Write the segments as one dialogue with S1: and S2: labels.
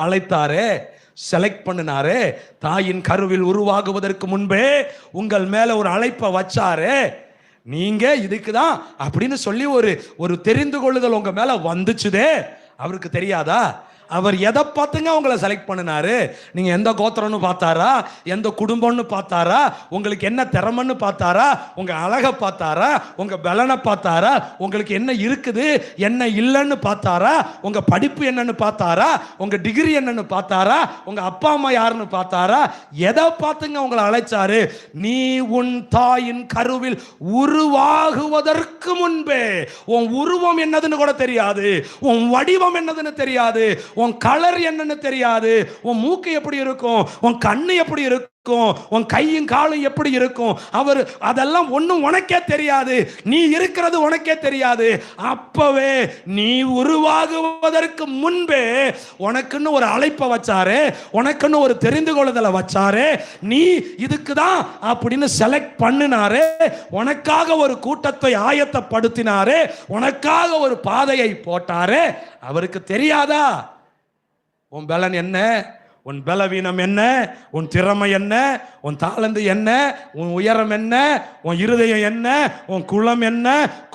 S1: அழைத்தாரே, select பண்ணினாரே, தாயின் கருவில் உருவாகுவதற்கு முன்பே உங்கள் மேல ஒரு அழைப்பை வச்சாரே, நீங்க இதுக்குதான் அப்படின்னு சொல்லி ஒரு தெரிந்து கொள்ளுதல் உங்க மேல வந்துச்சுதே, அவருக்கு தெரியாதா? அவர் எதை பார்த்துங்க உங்களை செலக்ட் பண்ணினாரு? நீங்க எந்த கோத்திரம்னு பார்த்தாரா? எந்த குடும்பம்னு பார்த்தாரா? உங்களுக்கு என்ன திறமைன்னு பார்த்தாரா? உங்க அழகை பார்த்தாரா? உங்க பலனை பார்த்தாரா? உங்களுக்கு என்ன இருக்குது என்ன இல்லைன்னு பார்த்தாரா? உங்க படிப்பு என்னன்னு பார்த்தாரா? உங்க டிகிரி என்னன்னு பார்த்தாரா? உங்க அப்பா அம்மா யாருன்னு பார்த்தாரா? எதை பார்த்துங்க உங்களை அழைச்சாரு? நீ உன் தாயின் கருவில் உருவாகுவதற்கு முன்பே உன் உருவம் என்னதுன்னு கூட தெரியாது, உன் வடிவம் என்னதுன்னு தெரியாது, உன் கலர் என்னன்னு தெரியாது, உன் மூக்கு எப்படி இருக்கும், உன் கண்ணு எப்படி இருக்கும், உன் கையும் காலும் எப்படி இருக்கும், அவர் அதெல்லாம் ஒண்ணும் உனக்கே தெரியாது, நீ இருக்கிறது உனக்கே தெரியாது. அப்பவே நீ உருவாகுவதற்கு முன்பே உனக்குன்னு ஒரு அழைப்பை வச்சாரு, உனக்குன்னு ஒரு தெரிந்து கொள்ளுதலை வச்சாரு, நீ இதுக்கு தான் அப்படின்னு செலக்ட் பண்ணினாரு, உனக்காக ஒரு கூட்டத்தை ஆயத்தப்படுத்தினாரு, உனக்காக ஒரு பாதையை போட்டாரு. அவருக்கு தெரியாதா உன் பலன் என்ன, உன் பலவீனம் என்ன, உன் திறமை என்ன, உன் தாளந்து என்ன, உன் உயரம் என்ன, உன் இருதயம் என்ன, உன் குலம் என்ன,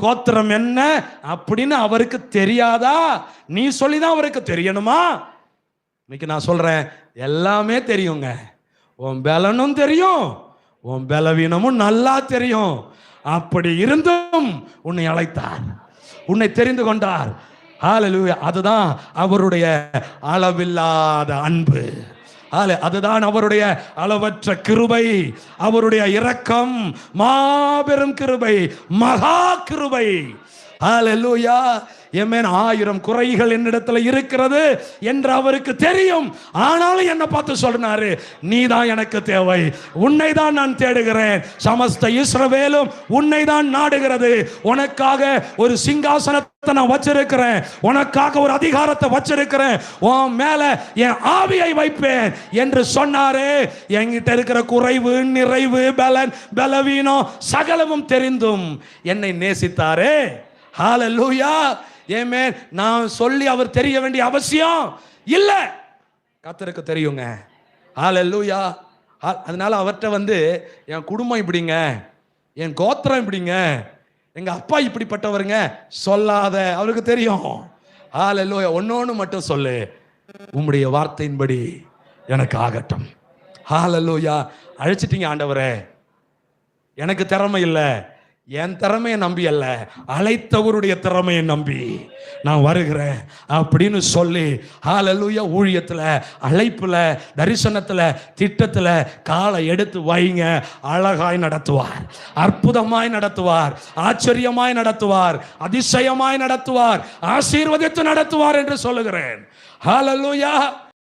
S1: கோத்திரம் என்ன அப்படின்னு அவருக்கு தெரியாதா? நீ சொல்லிதான் அவருக்கு தெரியணுமா? இன்னைக்கு நான் சொல்றேன், எல்லாமே தெரியுங்க. உன் பலனும் தெரியும், உன் பலவீனமும் நல்லா தெரியும். அப்படி இருந்தும் உன்னை அழைத்தார், உன்னை தெரிந்து கொண்டார். ஹல்லேலூயா. அதுதான் அவருடைய அளவில்லாத அன்பு, அதுதான் அவருடைய அளவற்ற கிருபை, அவருடைய இரக்கம் மாபெரும் கிருபை, மகா கிருபை. ஹல்லேலூயா. ஆமென். 1000 குறைகள் என்னிடத்துல இருக்கிறது என்று அவருக்கு தெரியும். ஆனாலும் என்ன பார்த்து சொல்றாரு, நீ தான் எனக்கு தேவை, உன்னை தான் நான் தேடுகிறேன், சமஸ்த இஸ்ரவேலும் உன்னை தான் நாடுகிறது, உனக்காக ஒரு சிங்காசனத்தை நான் வச்சிருக்கிறேன், உனக்காக ஒரு அதிகாரத்தை வச்சிருக்கிறேன், உன் மேல என் ஆவியை வைப்பேன் என்று சொன்னாரே. என்கிட்ட இருக்கிற குறைவு, நிறைவு, பலன், பலவீனம் சகலமும் தெரிந்தும் என்னை நேசித்தாரே. ஹல்லேலூயா. ஆமென். நான் சொல்லி அவர் தெரிய வேண்டிய அவசியம் இல்ல, கர்த்தருக்கு தெரியுங்க. ஹல்லேலூயா. அதனால அவர்கிட்ட என் குடும்பம் இப்படிங்க, என் கோத்திரம் இப்படிங்க, எங்க அப்பா இப்படிப்பட்டவருங்க சொல்லாத, அவருக்கு தெரியும். ஹல்லேலூயா. ஒன்னொன்னு மட்டும் சொல்லு, உம்முடைய வார்த்தையின்படி எனக்கு ஆகட்டும். ஹல்லேலூயா. அழைச்சிட்டீங்க ஆண்டவரே, எனக்கு திறமை இல்லை, என் திறமையை நம்பி அல்ல, அழைத்தவருடைய திறமையை நம்பி நான் வருகிறேன் அப்படின்னு சொல்லி ஹல்லேலூயா. ஊழியத்துல, அழைப்புல, தரிசனத்துல, திட்டத்துல காலை எடுத்து வைங்க. அழகாய் நடத்துவார், அற்புதமாய் நடத்துவார், ஆச்சரியமாய் நடத்துவார், அதிசயமாய் நடத்துவார், ஆசீர்வதித்து நடத்துவார் என்று சொல்லுகிறேன். ஹல்லேலூயா.